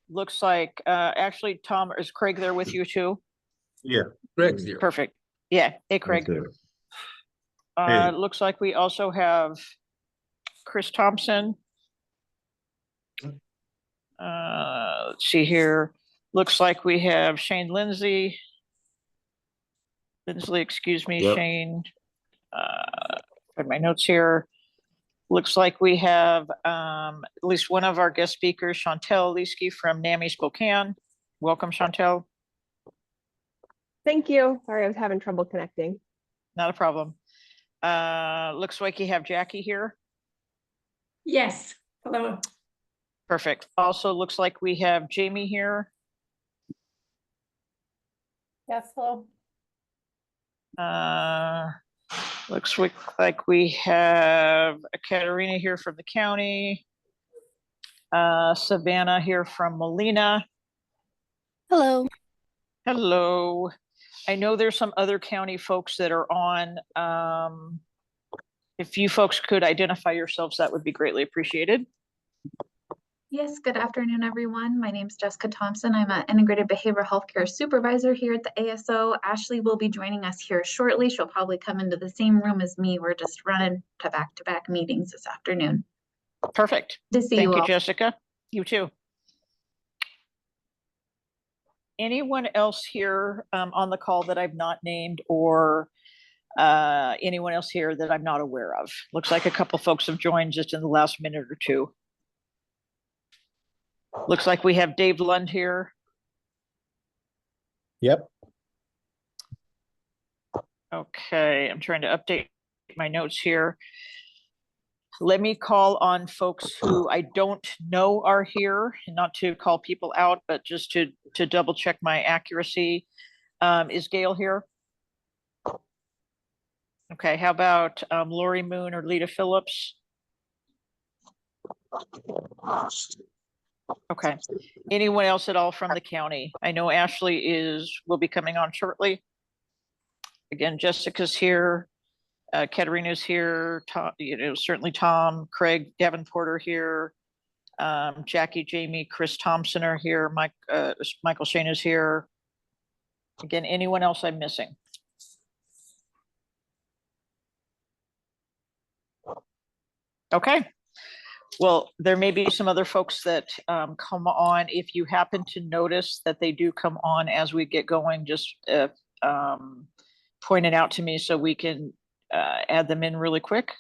Looks like, actually, Tom, is Craig there with you too? Yeah, Greg's here. Perfect. Yeah. Hey, Craig. Hey. Looks like we also have Chris Thompson. Let's see here. Looks like we have Shane Lindsley, excuse me, Yep. Shane. Got my notes here. Looks like we have at least one of our guest speakers, Chantel Leesky from NAMI Spokane. Welcome, Chantel. Thank you. Sorry, I was having trouble connecting. Not a problem. Looks like you have Jackie here. Yes. Hello. Perfect. Also looks like we have Jamie here. Yes. Hello. Looks like we have Katerina here from the county. Savannah here from Molina. Hello. Hello. I know there's some other county folks that are on. If you folks could identify yourselves, that would be greatly appreciated. Yes, good afternoon, everyone. My name is Jessica Thompson. I'm an integrated behavioral healthcare supervisor here at the ASO. Ashley will be joining us here shortly. She'll probably come into the same room as me. We're just running to back-to-back meetings this afternoon. Perfect. Good to see Thank you you, all. Jessica. You too. Anyone else here on the call that I've not named, or anyone else here that I'm not aware of? Looks like a couple folks have joined just in the last minute or two. Looks like we have Dave Lund here. Yep. Okay, I'm trying to update my notes here. Let me call on folks who I don't know are here, and not to call people out, but just to double check my accuracy. Is Gail here? Okay, how about Lori Moon or Lita Phillips? Okay, anyone else at all from the county? I know Ashley will be coming on shortly. Again, Jessica's here. Katerina's here. Tom, certainly Tom, Craig Davenport are here. Jackie, Jamie, Chris Thompson are here. Michael Shane is here. Again, anyone else I'm missing? Okay. Well, there may be some other folks that come on. If you happen to notice that they do come on as we get going, just point it out to me so we can add them in really quick.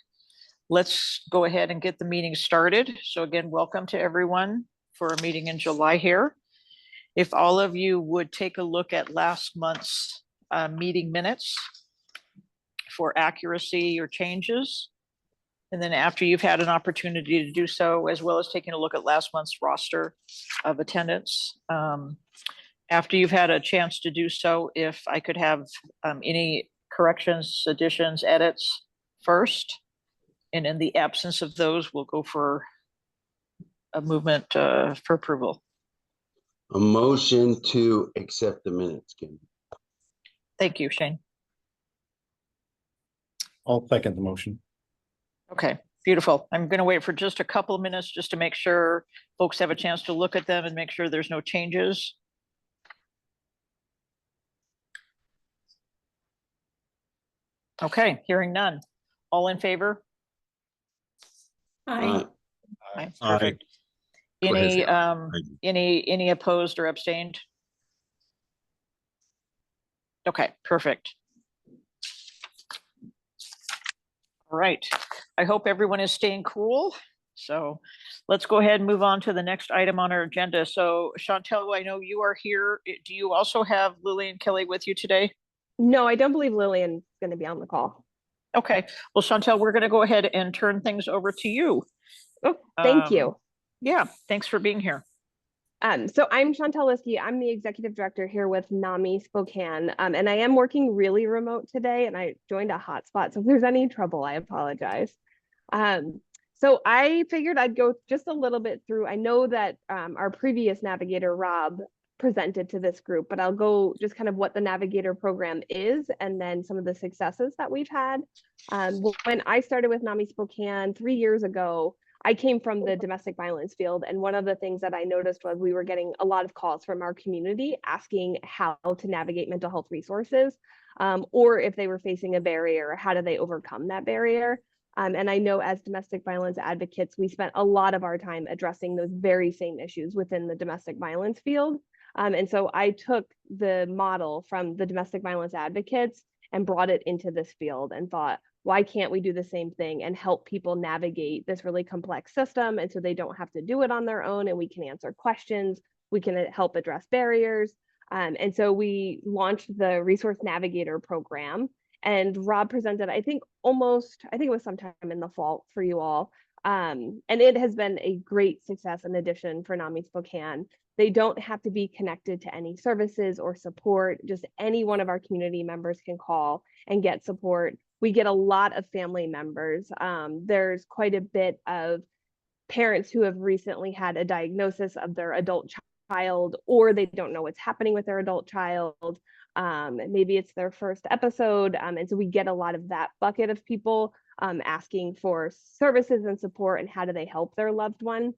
Let's go ahead and get the meeting started. So again, welcome to everyone for a meeting in July here. If all of you would take a look at last month's meeting minutes for accuracy or changes. And then after you've had an opportunity to do so, as well as taking a look at last month's roster of attendance. After you've had a chance to do so, if I could have any corrections, additions, edits first. And in the absence of those, we'll go for a movement for approval. A motion to accept the minutes, Kim. Thank you, Shane. I'll second the motion. Okay, beautiful. I'm going to wait for just a couple of minutes just to make sure folks have a chance to look at them and make sure there's no changes. Okay, hearing none. All in favor? Aye. Aye. Perfect. Any opposed or abstained? Okay, perfect. All right. I hope everyone is staying cool. So let's go ahead and move on to the next item on our agenda. So Chantel, I know you are here. Do you also have Lillian Kelly with you today? No, I don't believe Lillian's going to be on the call. Okay. Well, Chantel, we're going to go ahead and turn things over to you. Oh, thank you. Yeah, thanks for being here. So I'm Chantel Leesky. I'm the executive director here with NAMI Spokane, and I am working really remote today, and I joined a hotspot. So if there's any trouble, I apologize. So I figured I'd go just a little bit through. I know that our previous navigator, Rob, presented to this group, but I'll go just kind of what the navigator program is and then some of the successes that we've had. When I started with NAMI Spokane 3 years ago, I came from the domestic violence field, and one of the things that I noticed was we were getting a lot of calls from our community asking how to navigate mental health resources, or if they were facing a barrier, how do they overcome that barrier? And I know as domestic violence advocates, we spent a lot of our time addressing those very same issues within the domestic violence field. And so I took the model from the domestic violence advocates and brought it into this field and thought, why can't we do the same thing and help people navigate this really complex system? And so they don't have to do it on their own, and we can answer questions, we can help address barriers. And so we launched the Resource Navigator program, and Rob presented, I think it was sometime in the fall for you all. And it has been a great success and addition for NAMI Spokane. They don't have to be connected to any services or support. Just any one of our community members can call and get support. We get a lot of family members. There's quite a bit of parents who have recently had a diagnosis of their adult child, or they don't know what's happening with their adult child. Maybe it's their first episode. And so we get a lot of that bucket of people asking for services and support and how do they help their loved one.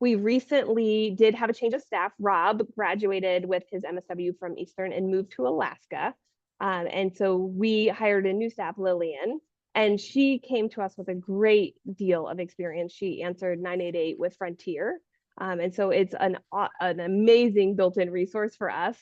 We recently did have a change of staff. Rob graduated with his MSW from Eastern and moved to Alaska. And so we hired a new staff, Lillian, and she came to us with a great deal of experience. She answered 988 with Frontier. And so it's an amazing built-in resource for us.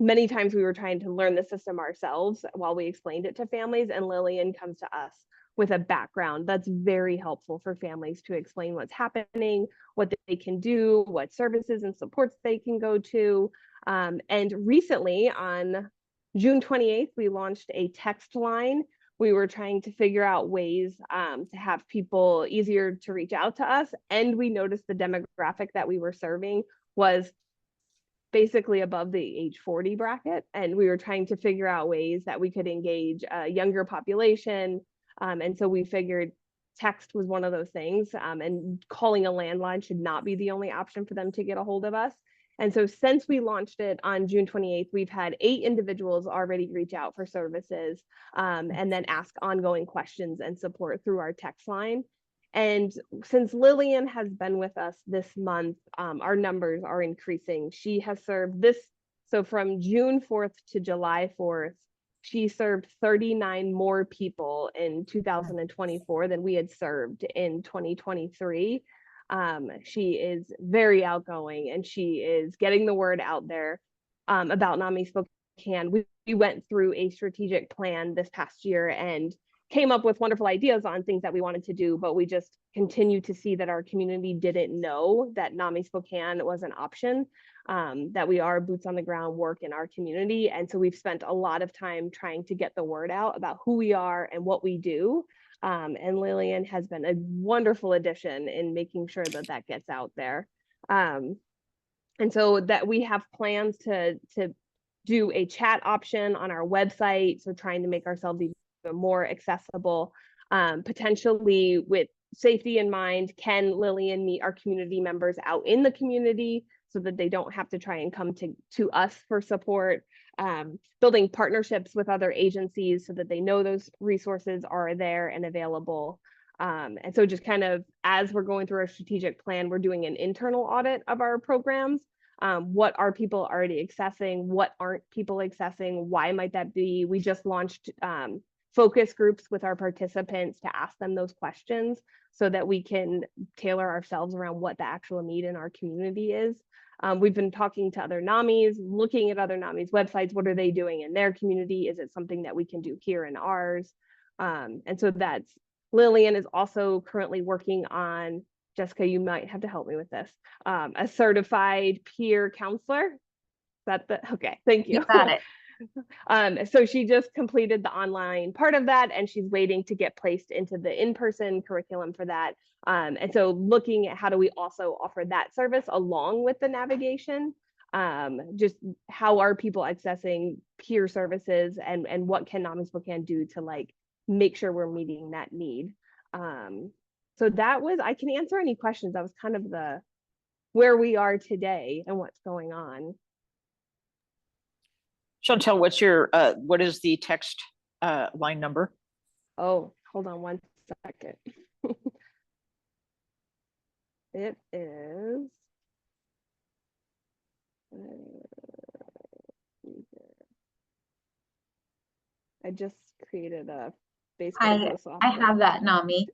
Many times we were trying to learn the system ourselves while we explained it to families, and Lillian comes to us with a background that's very helpful for families to explain what's happening, what they can do, what services and supports they can go to. And recently on June 28th, we launched a text line. We were trying to figure out ways to have people easier to reach out to us. And we noticed the demographic that we were serving was basically above the age 40 bracket. And we were trying to figure out ways that we could engage a younger population. And so we figured text was one of those things, and calling a landline should not be the only option for them to get a hold of us. And so since we launched it on June 28th, we've had 8 individuals already reach out for services, and then ask ongoing questions and support through our text line. And since Lillian has been with us this month, our numbers are increasing. She has served so from June 4th to July 4th, she served 39 more people in 2024 than we had served in 2023. She is very outgoing, and she is getting the word out there about NAMI Spokane. We went through a strategic plan this past year and came up with wonderful ideas on things that we wanted to do, but we just continue to see that our community didn't know that NAMI Spokane was an option, that we are boots on the ground work in our community. And so we've spent a lot of time trying to get the word out about who we are and what we do. And Lillian has been a wonderful addition in making sure that that gets out there. And so that we have plans to do a chat option on our website. So trying to make ourselves even more accessible, potentially with safety in mind. Can Lillian meet our community members out in the community so that they don't have to try and come to us for support? Building partnerships with other agencies so that they know those resources are there and available. And so just kind of as we're going through our strategic plan, we're doing an internal audit of our programs. What are people already accessing? What aren't people accessing? Why might that be? We just launched focus groups with our participants to ask them those questions so that we can tailor ourselves around what the actual need in our community is. We've been talking to other NAMIs, looking at other NAMIs websites. What are they doing in their community? Is it something that we can do here in ours? And so that's, Lillian is also currently working on, Jessica, you might have to help me with this, a certified peer counselor. Okay, thank you. You got it. So she just completed the online part of that, and she's waiting to get placed into the in-person curriculum for that. And so looking at how do we also offer that service along with the navigation, just how are people accessing peer services, and what can NAMI Spokane do to like make sure we're meeting that need. So that was, I can answer any questions. That was kind of the where we are today and what's going on. Chantel, what is the text line number? Oh, hold on one second. It is. I just created a Facebook post. I have that, Nami,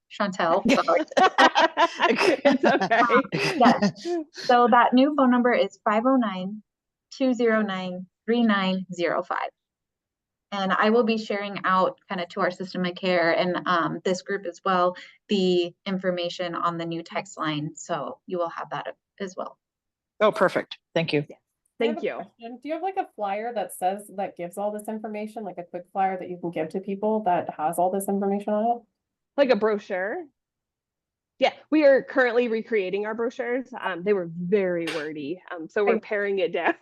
Chantel, sorry. It's okay. Yes. So that new phone number is 509-209-3905. And I will be sharing out kind of to our system of care and this group as well, the information on the new text line. So you will have that as well. Oh, perfect. Thank you. Thank you. Do you have like a flyer that gives all this information, like a quick flyer that you can give to people that has all this information on it? Like a brochure? Yeah, we are currently recreating our brochures. They were very wordy, so we're paring it down.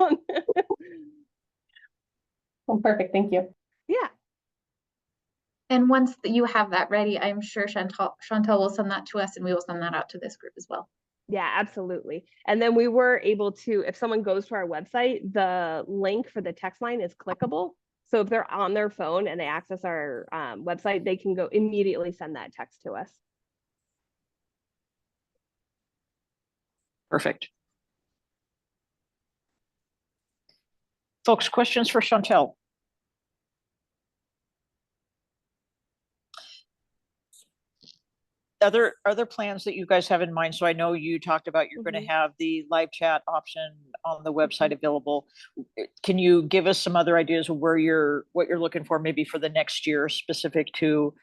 Oh, perfect. Thank you. Yeah. And once you have that ready, I'm sure Chantel will send that to us and we will send that out to this group as well. Yeah, absolutely. And then we were able to, if someone goes to our website, the link for the text line is clickable. So if they're on their phone and they access our website, they can go immediately send that text to us. Perfect. Folks, questions for Chantel? Other plans that you guys have in mind? So I know you talked about you're going to have the live chat option on the website available. Can you give us some other ideas of what you're looking for maybe for the next year, specific to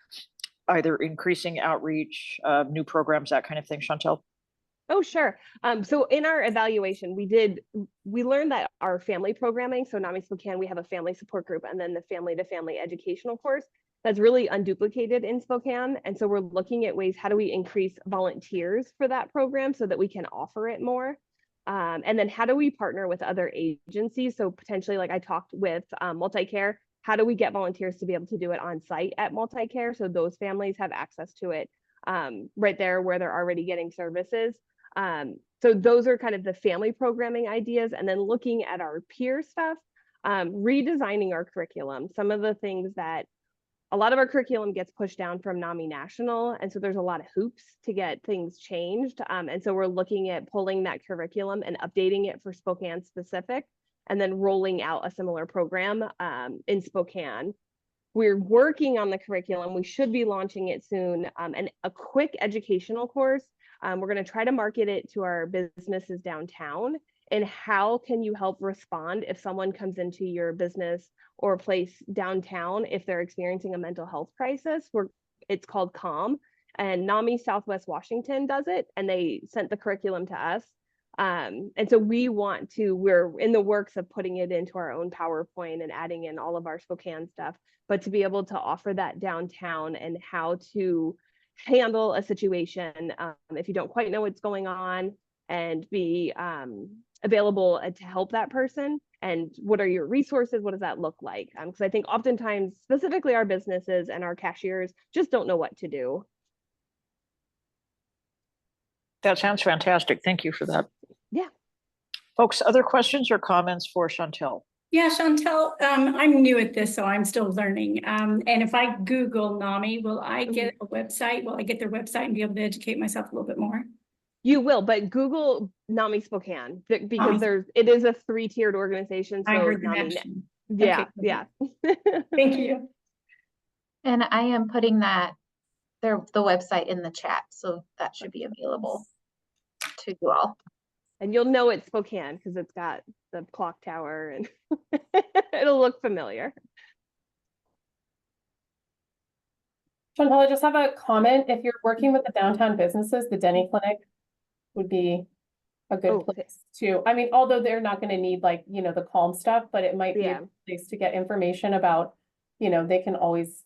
either increasing outreach, new programs, that kind of thing, Chantel? Oh, sure. So in our evaluation, we learned that our family programming, so NAMI Spokane, we have a family support group and then the family to family educational course that's really unduplicated in Spokane. And so we're looking at ways, how do we increase volunteers for that program so that we can offer it more? And then how do we partner with other agencies? So potentially, like I talked with Multicare, how do we get volunteers to be able to do it on site at Multicare so those families have access to it right there where they're already getting services? So those are kind of the family programming ideas. And then looking at our peer stuff, redesigning our curriculum. Some of the things that a lot of our curriculum gets pushed down from NAMI National. And so there's a lot of hoops to get things changed. And so we're looking at pulling that curriculum and updating it for Spokane specific, and then rolling out a similar program in Spokane. We're working on the curriculum. We should be launching it soon. And a quick educational course. We're going to try to market it to our businesses downtown. And how can you help respond if someone comes into your business or place downtown if they're experiencing a mental health crisis? It's called CALM, and NAMI Southwest Washington does it, and they sent the curriculum to us. And so we're in the works of putting it into our own PowerPoint and adding in all of our Spokane stuff, but to be able to offer that downtown and how to handle a situation if you don't quite know what's going on, and be available to help that person. And what are your resources? What does that look like? Because I think oftentimes, specifically our businesses and our cashiers just don't know what to do. That sounds fantastic. Thank you for that. Yeah. Folks, other questions or comments for Chantel? Yeah, Chantel, I'm new at this, so I'm still learning. And if I Google NAMI, will I get a website? Will I get their website and be able to educate myself a little bit more? You will, but Google NAMI Spokane because it is a 3-tiered organization. So I heard NAMI, yeah, okay, yeah. Thank you. And I am putting the website in the chat, so that should be available to you all. And you'll know it's Spokane because it's got the clock tower and it'll look familiar. Chantal, I just have a comment. If you're working with the downtown businesses, the Denny Clinic would be a good place to, I mean, although they're not going to need like, the calm stuff, but it might be a place to get information about, they can always,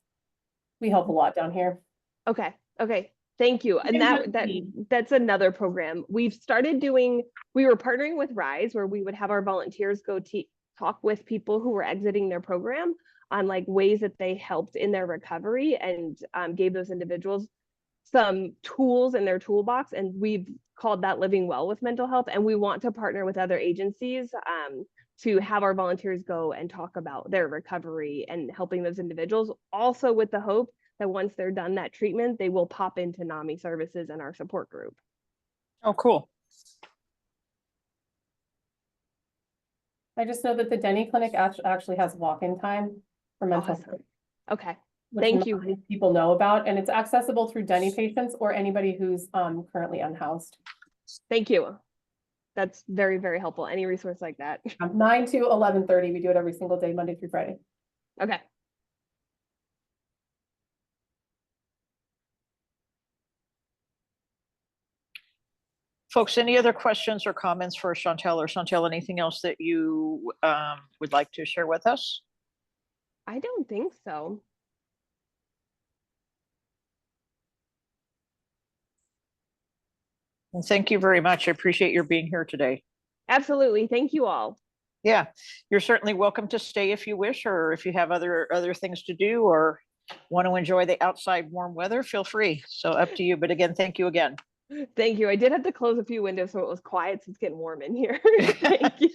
we help a lot down here. Okay. Thank you. And that's another program we've started doing. We were partnering with Rise, where we would have our volunteers go talk with people who were exiting their program on like ways that they helped in their recovery, and gave those individuals some tools in their toolbox. And we've called that Living Well with Mental Health. And we want to partner with other agencies to have our volunteers go and talk about their recovery and helping those individuals, also with the hope that once they're done that treatment, they will pop into NAMI services and our support group. Oh, cool. I just know that the Denny Clinic actually has walk-in time for mental health, Awesome. Okay. which Thank not you. many people know about, and it's accessible through Denny patients or anybody who's currently unhoused. Thank you. That's very, very helpful. Any resource like that. 9 to 11:30. We do it every single day, Monday through Friday. Okay. Folks, any other questions or comments for Chantel? Or Chantel, anything else that you would like to share with us? I don't think so. And thank you very much. I appreciate your being here today. Absolutely. Thank you all. Yeah, you're certainly welcome to stay if you wish, or if you have other things to do or want to enjoy the outside warm weather, feel free. So up to you. But again, thank you again. Thank you. I did have to close a few windows so it was quiet, so it's getting warm in here. Thank you.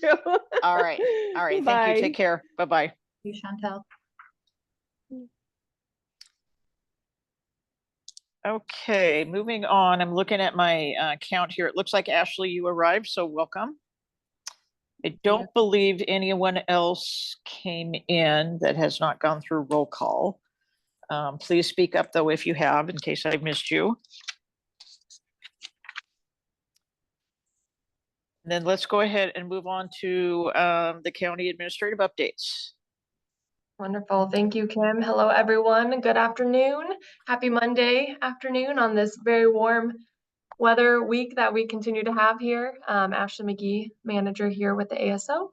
All right. All right. Bye. Thank you. Take care. Bye-bye. You, Chantel. Okay, moving on. I'm looking at my count here. It looks like Ashley, you arrived, so welcome. I don't believe anyone else came in that has not gone through roll call. Please speak up though if you have, in case I missed you. And then let's go ahead and move on to the county administrative updates. Wonderful. Thank you, Kim. Hello, everyone. Good afternoon. Happy Monday afternoon on this very warm weather week that we continue to have here. Ashley McGee, manager here with the ASO.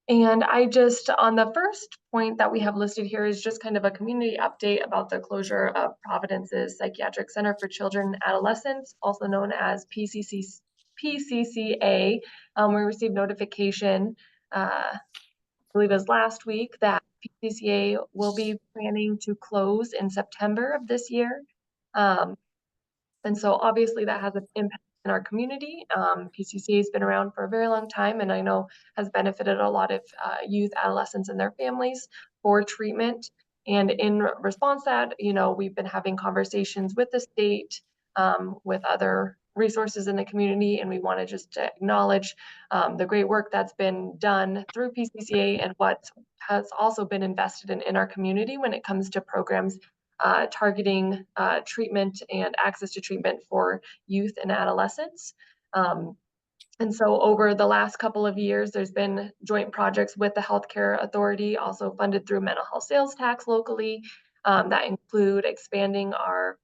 And I just, on the first point that we have listed here is just kind of a community update about the closure of Providence's Psychiatric Center for Children and Adolescents, also known as PCCA. We received notification, I believe it was last week, that PCCA will be planning to close in September of this year. And so obviously that has an impact in our community. PCCA has been around for a very long time, and I know has benefited a lot of youth, adolescents, and their families for treatment. And in response to that, you know, we've been having conversations with the state, with other resources in the community, and we want to just acknowledge the great work that's been done through PCCA and what has also been invested in our community when it comes to programs targeting treatment and access to treatment for youth and adolescents. And so over the last couple of years, there's been joint projects with the Healthcare Authority, also funded through mental health sales tax locally, that include expanding our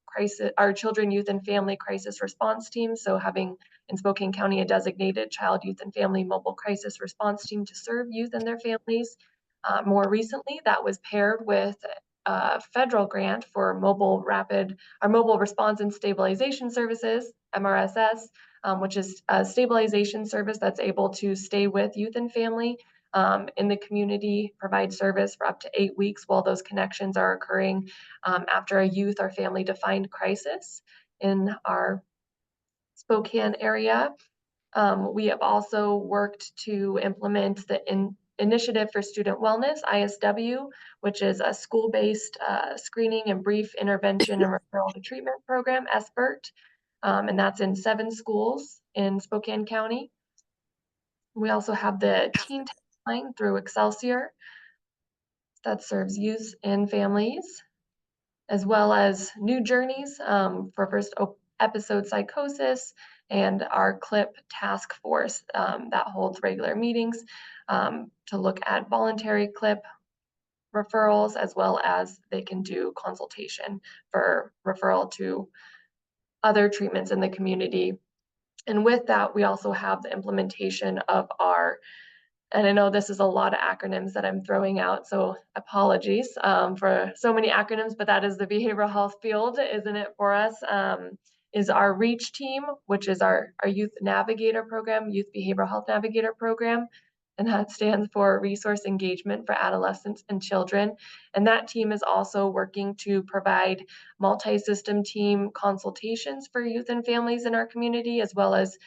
children, youth, and family crisis response team. So having in Spokane County a designated child, youth, and family mobile crisis response team to serve youth and their families. More recently, that was paired with a federal grant for our mobile response and stabilization services, MRSS, which is a stabilization service that's able to stay with youth and family in the community, provide service for up to 8 weeks while those connections are occurring after a youth or family defined crisis in our Spokane area. We have also worked to implement the Initiative for Student Wellness, ISW, which is a school-based screening and brief intervention and referral to treatment program, SBIRT, and that's in 7 schools in Spokane County. We also have the Teen Line through Excelsior that serves youth and families, as well as New Journeys for first episode psychosis, and our CLIP task force that holds regular meetings to look at voluntary CLIP referrals, as well as they can do consultation for referral to other treatments in the community. And with that, we also have the implementation of our, and I know this is a lot of acronyms that I'm throwing out, so apologies for so many acronyms, but that is the behavioral health field, isn't it, for us? Is our REACH team, which is our Youth Navigator program, Youth Behavioral Health Navigator program. And that stands for Resource Engagement for Adolescents and Children. And that team is also working to provide multi-system team consultations for youth and families in our community, as well as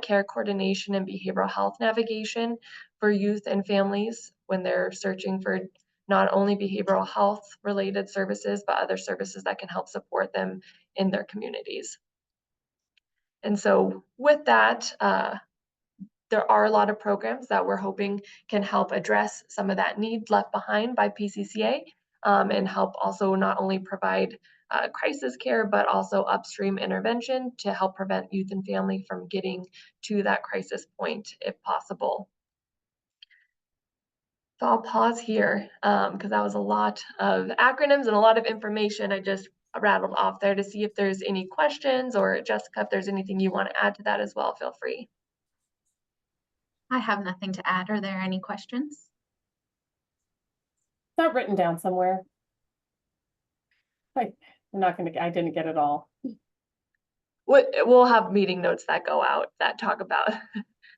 care coordination and behavioral health navigation for youth and families when they're searching for not only behavioral health related services, but other services that can help support them in their communities. And so with that, there are a lot of programs that we're hoping can help address some of that need left behind by PCCA, and help also not only provide crisis care, but also upstream intervention to help prevent youth and family from getting to that crisis point if possible. So I'll pause here because that was a lot of acronyms and a lot of information I just rattled off there, to see if there's any questions, or Jessica, if there's anything you want to add to that as well, feel free. I have nothing to add. Are there any questions? It's not written down somewhere. I'm not gonna, I didn't get it all. We'll have meeting notes that go out that talk about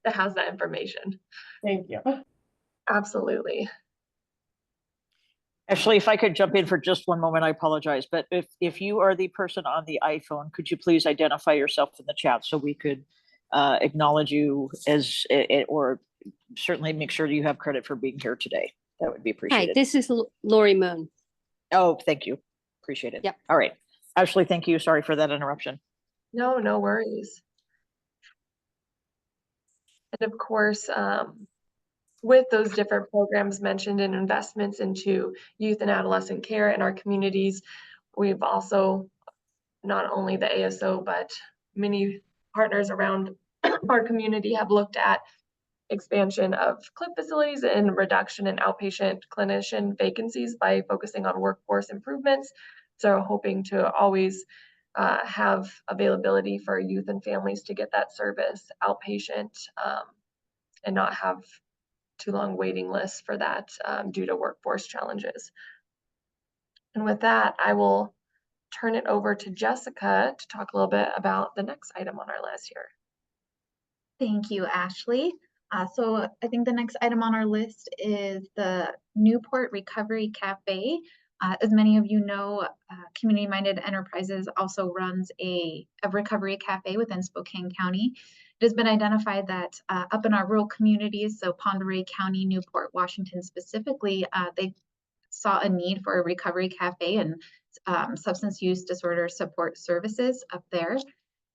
that has that information. Thank you. Absolutely. Actually, if I could jump in for just one moment, I apologize, but if you are the person on the iPhone, could you please identify yourself in the chat so we could acknowledge you as, or certainly make sure you have credit for being here today. That would be Hi, appreciated. this is Lori Moon. Oh, thank you. Appreciate it. Yep. All right. Ashley, thank you. Sorry for that interruption. No, no worries. And of course, with those different programs mentioned and investments into youth and adolescent care in our communities, we've also, not only the ASO, but many partners around our community have looked at expansion of CLIP facilities and reduction in outpatient clinician vacancies by focusing on workforce improvements. So hoping to always have availability for youth and families to get that service outpatient, and not have too long waiting lists for that due to workforce challenges. And with that, I will turn it over to Jessica to talk a little bit about the next item on our list here. Thank you, Ashley. So I think the next item on our list is the Newport Recovery Cafe. As many of you know, Community Minded Enterprises also runs a recovery cafe within Spokane County. It has been identified that up in our rural communities, so Pend Oreille County, Newport, Washington specifically, they saw a need for a recovery cafe and substance use disorder support services up there.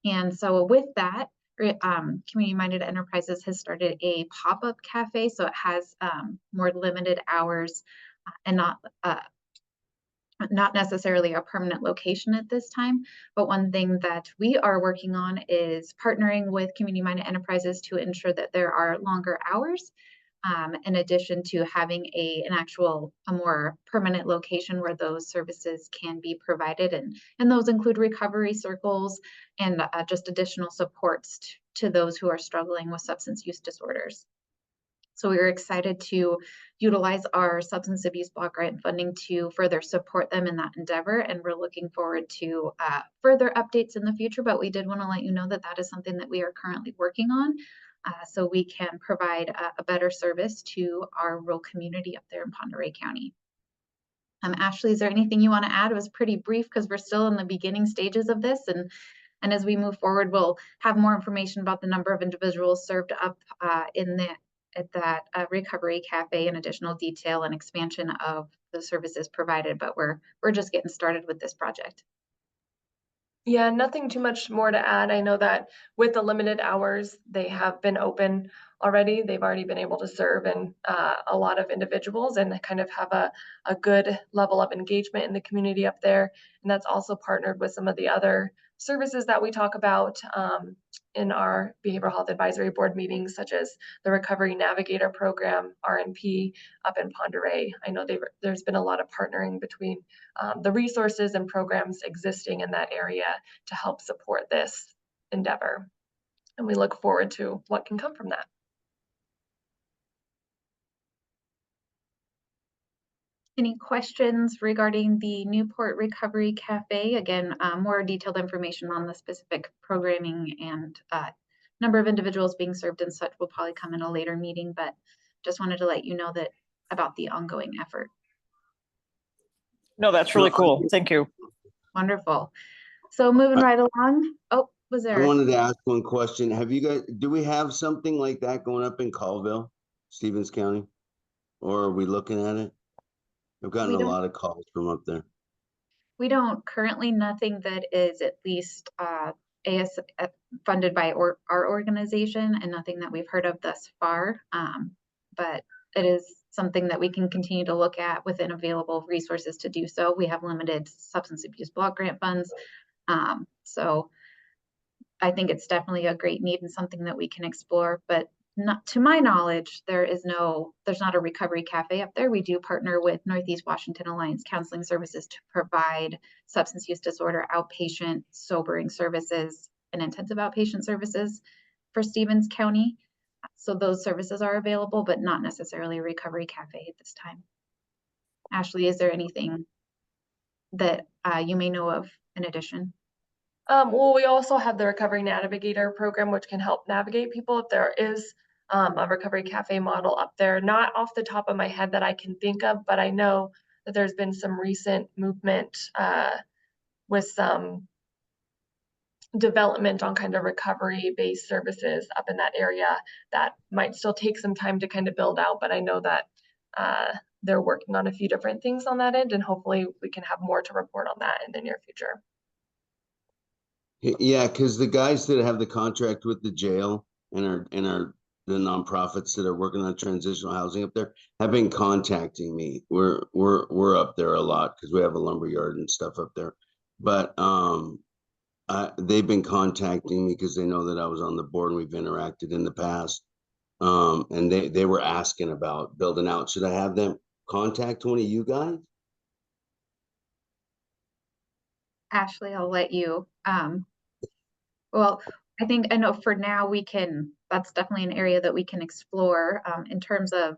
And so with that, Community Minded Enterprises has started a pop-up cafe. So it has more limited hours and not necessarily a permanent location at this time. But one thing that we are working on is partnering with Community Minded Enterprises to ensure that there are longer hours, in addition to having a more permanent location where those services can be provided. And those include recovery circles and just additional supports to those who are struggling with substance use disorders. So we are excited to utilize our substance abuse block grant funding to further support them in that endeavor. And we're looking forward to further updates in the future, but we did want to let you know that that is something that we are currently working on, so we can provide a better service to our rural community up there in Pend Oreille County. Ashley, is there anything you want to add? It was pretty brief because we're still in the beginning stages of this, and as we move forward, we'll have more information about the number of individuals served up at that recovery cafe and additional detail and expansion of the services provided, but we're just getting started with this project. Yeah, nothing too much more to add. I know that with the limited hours, they have been open already. They've already been able to serve and a lot of individuals and kind of have a good level of engagement in the community up there. And that's also partnered with some of the other services that we talk about in our Behavioral Health Advisory Board meetings, such as the Recovery Navigator Program, RNP, up in Pend Oreille. I know there's been a lot of partnering between the resources and programs existing in that area to help support this endeavor. And we look forward to what can come from that. Any questions regarding the Newport Recovery Cafe? Again, more detailed information on the specific programming and number of individuals being served and such will probably come in a later meeting, but just wanted to let you know that about the ongoing effort. No, that's really cool. Thank you. Wonderful. So moving right along. Oh, was there? I wanted to ask one question. Do we have something like that going up in Colville, Stevens County? Or are we looking at it? I've gotten We a don't- lot of calls from up there. We don't currently, nothing that is at least AS funded by our organization, and nothing that we've heard of thus far. But it is something that we can continue to look at within available resources to do so. We have limited substance abuse block grant funds. So I think it's definitely a great need and something that we can explore, but not to my knowledge, there's not a recovery cafe up there. We do partner with Northeast Washington Alliance Counseling Services to provide substance use disorder outpatient sobering services and intensive outpatient services for Stevens County. So those services are available, but not necessarily a recovery cafe at this time. Ashley, is there anything that you may know of in addition? Well, we also have the Recovery Navigator program, which can help navigate people if there is a recovery cafe model up there. Not off the top of my head that I can think of, but I know that there's been some recent movement with some development on kind of recovery-based services up in that area that might still take some time to kind of build out, but I know that they're working on a few different things on that end, and hopefully we can have more to report on that in the near future. Yeah, because the guys that have the contract with the jail and are the nonprofits that are working on transitional housing up there have been contacting me. We're up there a lot because we have a lumber yard and stuff up there. But they've been contacting me because they know that I was on the board and we've interacted in the past. And they were asking about building out. Should I have them contact one of you guys? Ashley, I'll let you. Well, I know for now that's definitely an area that we can explore in terms of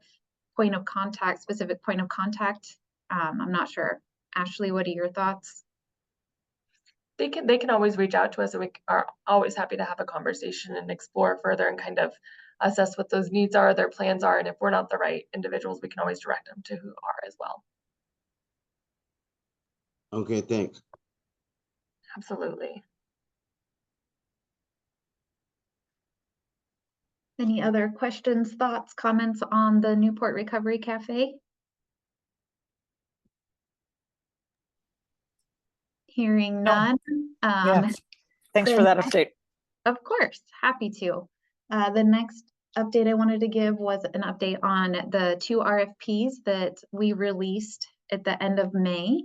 point of contact, specific point of contact. I'm not sure. Ashley, what are your thoughts? They can always reach out to us, and we are always happy to have a conversation and explore further and kind of assess what those needs are, their plans are, and if we're not the right individuals, we can always direct them to who are as well. Okay, thanks. Absolutely. Any other questions, thoughts, comments on the Newport Recovery Cafe? Hearing none. Yeah. Thanks for that update. Of course, happy to. The next update I wanted to give was an update on the 2 RFPs that we released at the end of May.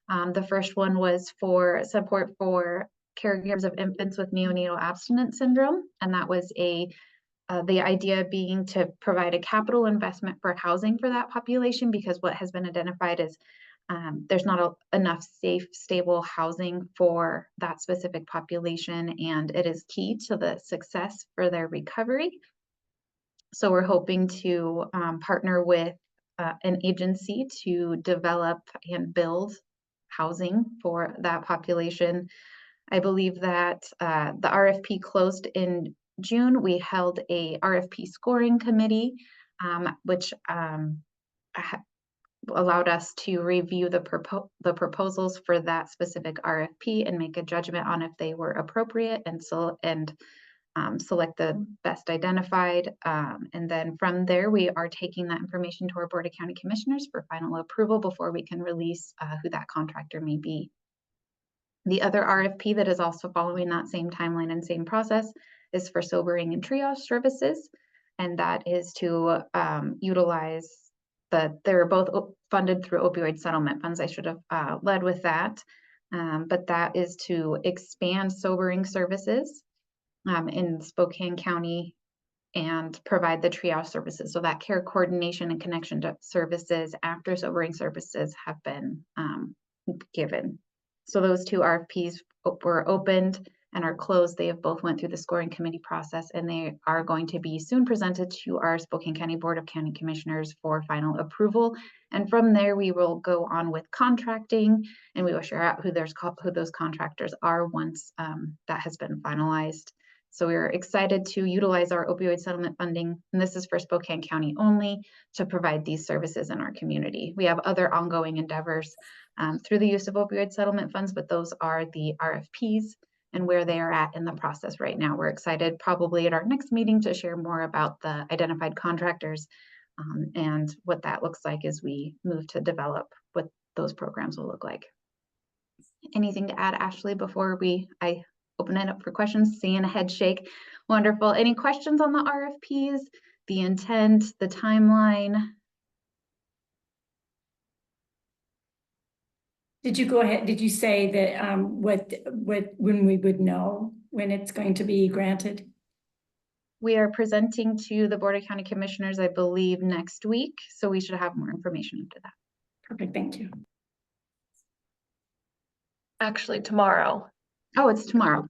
The first one was for support for caregivers of infants with neonatal abstinence syndrome, and that was the idea being to provide a capital investment for housing for that population, because what has been identified is there's not enough safe, stable housing for that specific population, and it is key to the success for their recovery. So we're hoping to partner with an agency to develop and build housing for that population. I believe that the RFP closed in June. We held a RFP scoring committee, which allowed us to review the proposals for that specific RFP and make a judgment on if they were appropriate and select the best identified. And then from there, we are taking that information to our Board of County Commissioners for final approval before we can release who that contractor may be. The other RFP that is also following that same timeline and same process is for sobering and triage services. And that is to utilize they're both funded through opioid settlement funds. I should have led with that. But that is to expand sobering services in Spokane County and provide the triage services. So that care coordination and connection to services after sobering services have been given. So those 2 RFPs were opened and are closed. They have both went through the scoring committee process, and they are going to be soon presented to our Spokane County Board of County Commissioners for final approval. And from there, we will go on with contracting, and we will share out who those contractors are once that has been finalized. So we're excited to utilize our opioid settlement funding, and this is for Spokane County only, to provide these services in our community. We have other ongoing endeavors through the use of opioid settlement funds, but those are the RFPs and where they are at in the process right now. We're excited probably at our next meeting to share more about the identified contractors and what that looks like as we move to develop those programs will look like. Anything to add, Ashley, before I open it up for questions? Seeing a head shake. Wonderful. Any questions on the RFPs, the intent, the timeline? Did you go ahead, did you say that, when we would know when it's going to be granted? We are presenting to the Board of County Commissioners, I believe, next week, so we should have more information after that. Perfect, thank you. Actually, tomorrow. Oh, it's tomorrow.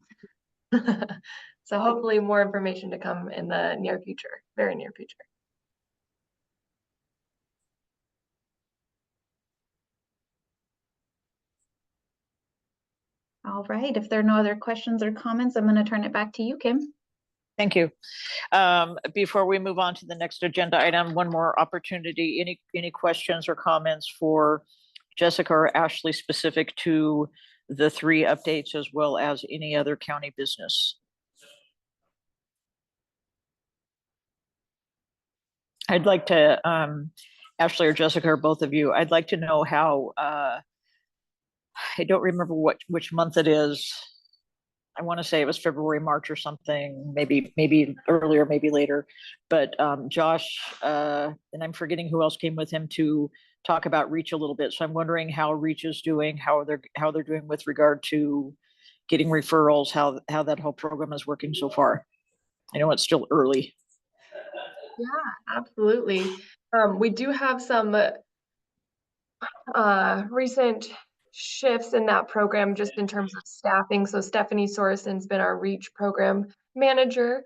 So hopefully more information to come in the near future, very near future. All right, if there are no other questions or comments, I'm going to turn it back to you, Kim. Thank you. Before we move on to the next agenda item, one more opportunity. Any questions or comments for Jessica or Ashley specific to the 3 updates as well as any other county business? I'd like to, Ashley or Jessica or both of you, I'd like to know how, I don't remember which month it is. I want to say it was February, March or something, maybe earlier, maybe later. But Josh, and I'm forgetting who else came with him to talk about Reach a little bit. So I'm wondering how Reach is doing, how they're doing with regard to getting referrals, how that whole program is working so far. I know it's still early. Yeah, absolutely. We do have some recent shifts in that program just in terms of staffing. So Stephanie Sorensen's been our Reach program manager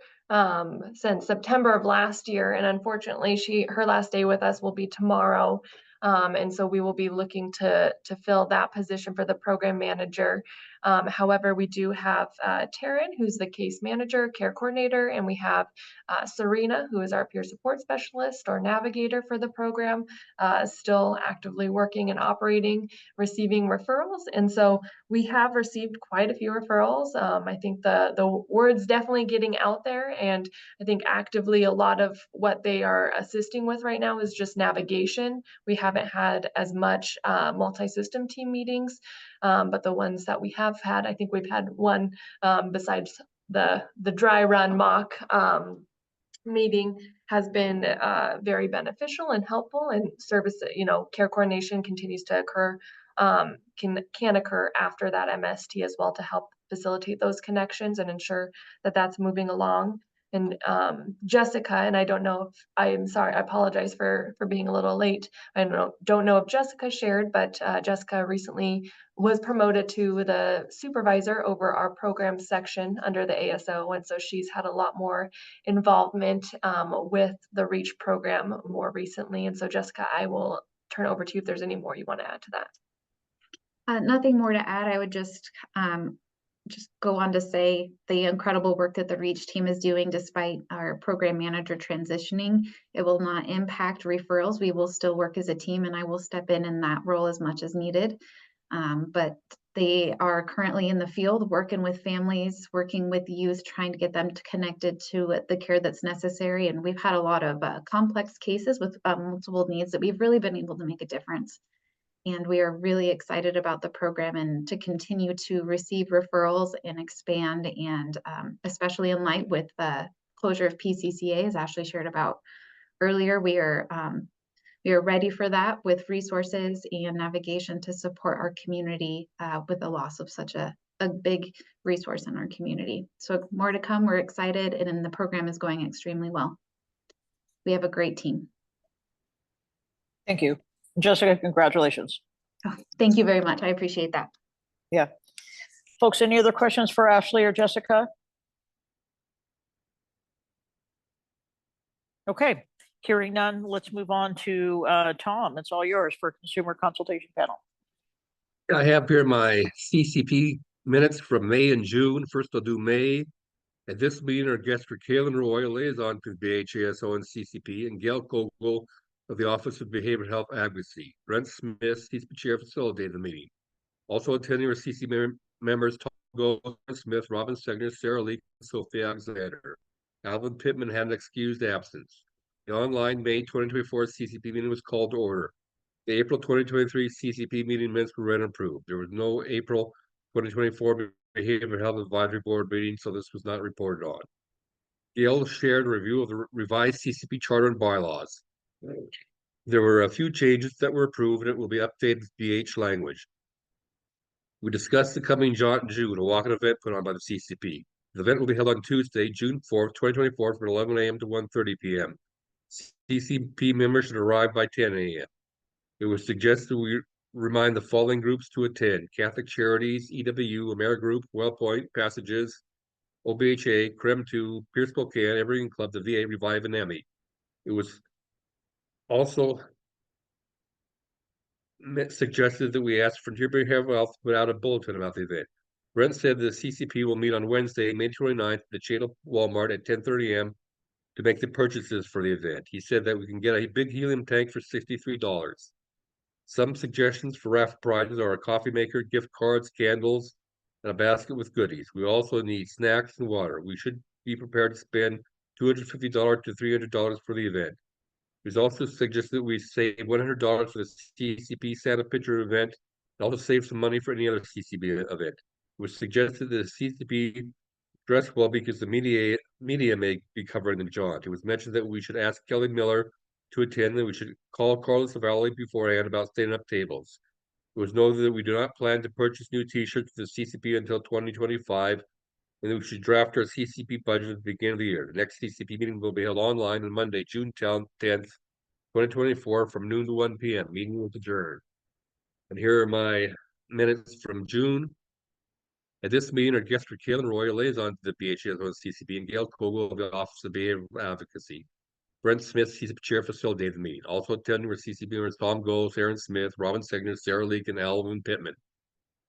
since September of last year, and unfortunately her last day with us will be tomorrow. And so we will be looking to fill that position for the program manager. However, we do have Taryn, who's the case manager, care coordinator, and we have Serena, who is our peer support specialist or navigator for the program, still actively working and operating, receiving referrals. And so we have received quite a few referrals. I think the word's definitely getting out there, and I think actively a lot of what they are assisting with right now is just navigation. We haven't had as much multi-system team meetings, but the ones that we have had, I think we've had one besides the dry run mock meeting has been very beneficial and helpful, and service, care coordination continues to occur, can occur after that MST as well to help facilitate those connections and ensure that that's moving along. And Jessica, and I don't know if, I'm sorry, I apologize for being a little late. I don't know if Jessica shared, but Jessica recently was promoted to the supervisor over our program section under the ASO. And so she's had a lot more involvement with the Reach program more recently. And so Jessica, I will turn over to you if there's any more you want to add to that. Nothing more to add. I would just go on to say the incredible work that the Reach team is doing despite our program manager transitioning. It will not impact referrals. We will still work as a team, and I will step in that role as much as needed. But they are currently in the field working with families, working with youth, trying to get them connected to the care that's necessary. And we've had a lot of complex cases with multiple needs that we've really been able to make a difference. And we are really excited about the program and to continue to receive referrals and expand, and especially in light with the closure of PCCA, as Ashley shared about earlier, we are ready for that with resources and navigation to support our community with the loss of such a big resource in our community. So more to come. We're excited, and the program is going extremely well. We have a great team. Thank you. Jessica, congratulations. Oh, thank you very much. I appreciate that. Yeah. Folks, any other questions for Ashley or Jessica? Okay, hearing none, let's move on to Tom. It's all yours for consumer consultation panel. I have here my CCP minutes from May and June. First, I'll do May. At this meeting, our guests were Kaylin Roy, liaison to BHASO and CCP, and Gail Kogel of the Office of Behavioral Health Advocacy. Brent Smith, CCP chair, facilitated the meeting. Also attending were CCP members Tom Gold, Smith, Robin Segner, Sarah Leak, and Sophia Alexander. Alvin Pittman had an excused absence. The online May 2024 CCP meeting was called to order. The April 2023 CCP meeting minutes were read and approved. There was no April 2024 Behavioral Health Advisory Board meeting, so this was not reported on. Gail shared a review of the revised CCP charter and bylaws. There were a few changes that were approved, and it will be updated with BH language. We discussed the coming June, a walk-in event put on by the CCP. The event will be held on Tuesday, June 4th, 2024 from 11 a.m. to 1:30 p.m. CCP members should arrive by 10 a.m. It was suggested we remind the following groups to attend: Catholic Charities, EWU, AmeriGroup, WellPoint, Passages, OBHA, CREM 2, Pierce Spokane, Evergreen Club, the VA, Revive, and Emmy. It was also suggested that we ask Frontier Behavioral Health to put out a bulletin about the event. Brent said the CCP will meet on Wednesday, May 29th, at the Chatham Walmart at 10:30 a.m. to make the purchases for the event. He said that we can get a big helium tank for $63. Some suggestions for raffle prizes are a coffee maker, gift cards, candles, and a basket with goodies. We also need snacks and water. We should be prepared to spend $250 to $300 for the event. It was also suggested that we save $100 for the CCP Santa Picture event and also save some money for any other CCP event. It was suggested that the CCP dress well because the media may be covering the jaunt. It was mentioned that we should ask Kelly Miller to attend, and we should call Carlos Valley beforehand about standing up tables. It was noted that we do not plan to purchase new t-shirts for the CCP until 2025, and that we should draft our CCP budget at the beginning of the year. The next CCP meeting will be held online on Monday, June 10th, 2024 from noon to 1 p.m. Meeting was adjourned. And here are my minutes from June. At this meeting, our guests were Kaylin Roy, liaison to the BHAB and CCP, and Gail Kogel of the Office of Behavioral Advocacy. Brent Smith, CCP Chair, facilitated the meeting. Also attending were CCP members Tom Goles, Aaron Smith, Robin Segner, Sarah Leak, and Alvin Pittman.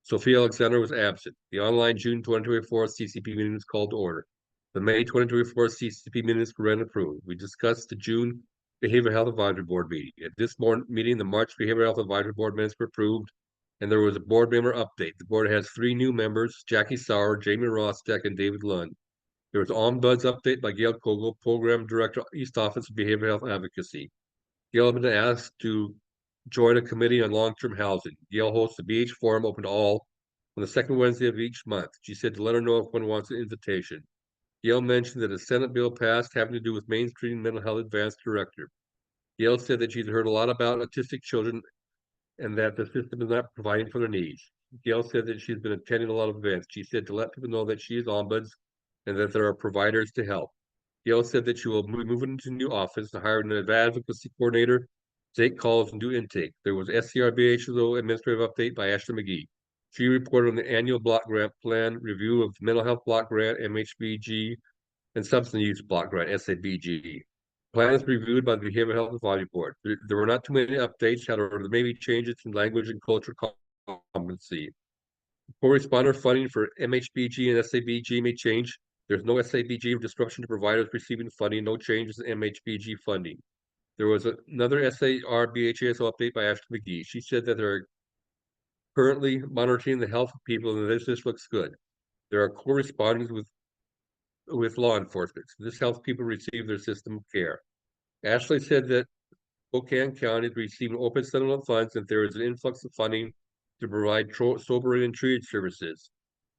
Sophia Alexander was absent. The online June 2024 CCP meeting was called to order. The May 2024 CCP minutes were read and approved. We discussed the June Behavioral Health Advisory Board meeting. At this meeting, the March Behavioral Health Advisory Board minutes were approved, and there was a board member update. The board has 3 new members: Jackie Sauer, Jamie Rostek, and David Lund. There was Ombuds update by Gail Kogel, Program Director, East Office of Behavioral Health Advocacy. Gail had been asked to join a committee on long-term housing. Gail hosts the BH Forum open to all on the second Wednesday of each month. She said to let her know if one wants an invitation. Gail mentioned that a Senate bill passed having to do with mainstream mental health advanced directive. Gail said that she's heard a lot about autistic children and that the system is not providing for their needs. Gail said that she's been attending a lot of events. She said to let people know that she is ombuds and that there are providers to help. Gail said that she will be moving into a new office to hire an advocacy coordinator, take calls, and do intake. There was SCRBHO administrative update by Ashley McGee. She reported on the annual block grant plan, review of mental health block grant, MHBG, and substance use block grant, SABG. Plans reviewed by the Behavioral Health Advisory Board. There were not too many updates, however, there may be changes in language and culture competency. Corresponder funding for MHBG and SABG may change. There's no SABG disruption to providers receiving funding, no changes in MHBG funding. There was another SARBHASO update by Ashley McGee. She said that they're currently monitoring the health of people and this looks good. There are correspondings with law enforcement. So this helps people receive their system of care. Ashley said that Spokane County is receiving open settlement funds and there is an influx of funding to provide sobering and treatment services.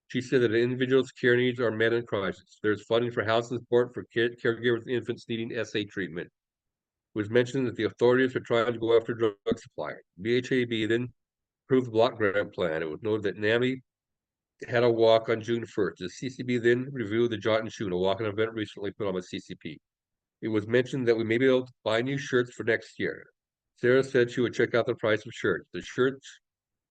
She said that individuals' care needs are met in crisis. There's funding for housing support for caregivers and infants needing SA treatment. It was mentioned that the authorities are trying to go after drug supply. BHAB then approved the block grant plan. It was noted that NAMI had a walk on June 1st. The CCB then reviewed the Jot and Shoot, a walk-in event recently put on by CCP. It was mentioned that we may be able to buy new shirts for next year. Sarah said she would check out the price of shirts. The shirts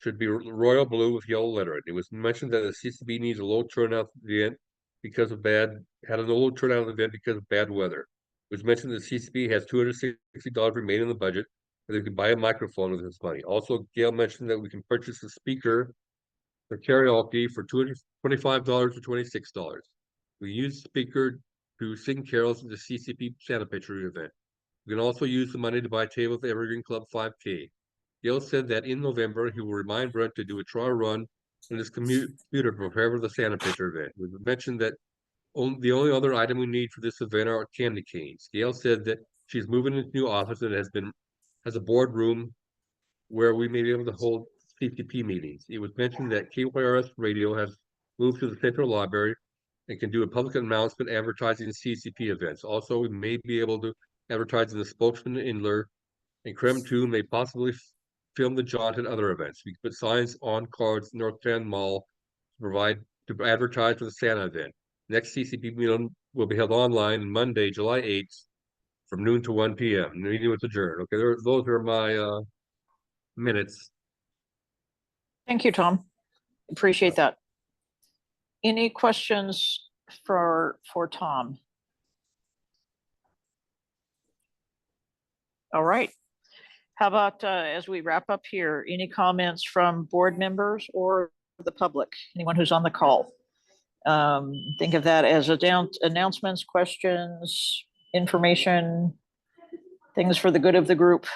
should be royal blue with yellow lettering. It was mentioned that the CCB needs a low turnout event because of bad weather. It was mentioned that the CCB has $260 remaining in the budget, and they can buy a microphone with this money. Also, Gail mentioned that we can purchase a speaker for karaoke for $25 to $26. We use the speaker to sing carols at the CCP Santa Picture event. We can also use the money to buy a table at the Evergreen Club 5K. Gail said that in November, he will remind Brent to do a trial run in his computer to prepare for the Santa Picture event. We mentioned that the only other item we need for this event are candy canes. Gail said that she's moving into a new office and has a boardroom where we may be able to hold CCP meetings. It was mentioned that KYRS Radio has moved to the Central Library and can do a public announcement advertising CCP events. Also, we may be able to advertise in the Spokane Inler, and KREM 2 may possibly film the jaunt and other events. We can put signs on cards in North Van Mall to advertise for the Santa event. Next CCP meeting will be held online on Monday, July 8th from noon to 1 p.m. The meeting was adjourned. Okay, those are my minutes. Thank you, Tom. Appreciate that. Any questions for Tom? All right. How about as we wrap up here, any comments from board members or the public? Anyone who's on the call? Think of that as announcements, questions, information, things for the good of the group.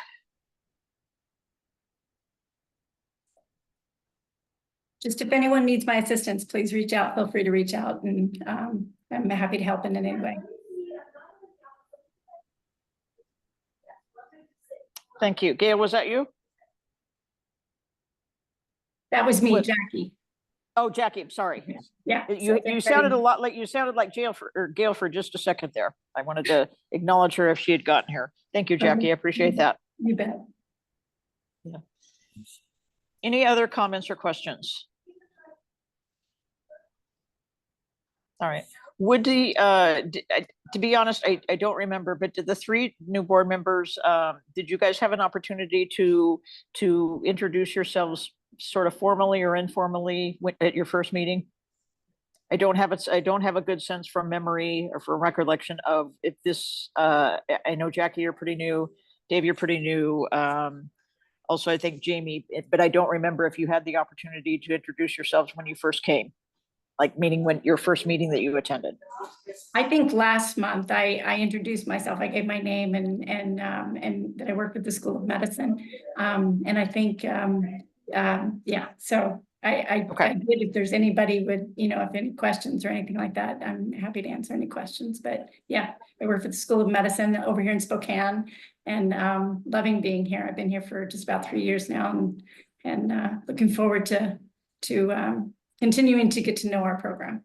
Just if anyone needs my assistance, please reach out. Feel free to reach out, and I'm happy to help in any way. Thank you. Gail, was that you? That was me, What? Jackie. Oh, Jackie, I'm sorry. Yeah. You sounded a lot like Gail for just a second there. I wanted to acknowledge her if she had gotten here. Thank you, Jackie. I appreciate that. You bet. Yeah. Any other comments or questions? All right. Would to be honest, I don't remember, but did the 3 new board members, did you guys have an opportunity to introduce yourselves sort of formally or informally at your first meeting? I don't have a good sense from memory or from recollection of if this, I know Jackie, you're pretty new. Dave, you're pretty new. Also, I think Jamie, but I don't remember if you had the opportunity to introduce yourselves when you first came, like meeting when your first meeting that you attended. I think last month I introduced myself. I gave my name and that I work with the School of Medicine. And I think, yeah, so I did. If there's anybody with, if any questions or anything like that, I'm happy to answer any questions. But yeah, I work for the School of Medicine over here in Spokane, and loving being here. I've been here for just about 3 years now, and looking forward to continuing to get to know our program.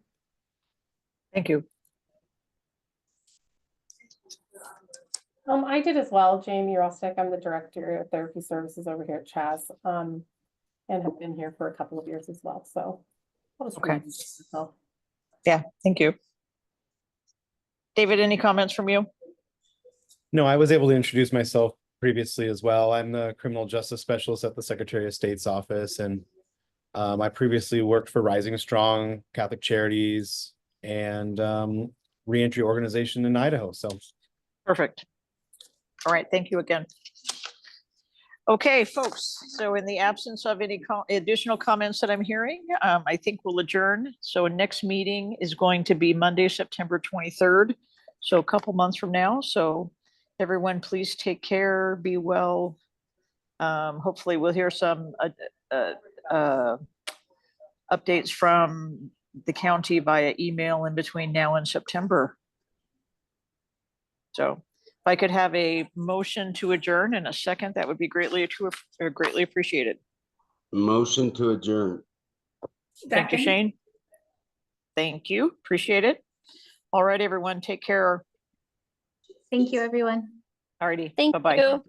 Thank you. I did as well. Jamie Rostick. I'm the Director of Therapy Services over here at CHAS, and have been here for a couple of years as well. So I'll just Okay. introduce myself. Yeah, thank you. David, any comments from you? No, I was able to introduce myself previously as well. I'm the criminal justice specialist at the Secretary of State's office, and I previously worked for Rising Strong, Catholic Charities, and reentry organization in Idaho. So Perfect. All right, thank you again. Okay, folks, so in the absence of any additional comments that I'm hearing, I think we'll adjourn. So next meeting is going to be Monday, September 23rd. So a couple months from now. So everyone, please take care, be well. Hopefully we'll hear some updates from the county via email in between now and September. So if I could have a motion to adjourn in a second, that would be greatly appreciated. Motion to adjourn. Thank you, Shane. Thank you. Appreciate it. All right, everyone, take care. Thank you, everyone. All righty. Thank Bye-bye. you.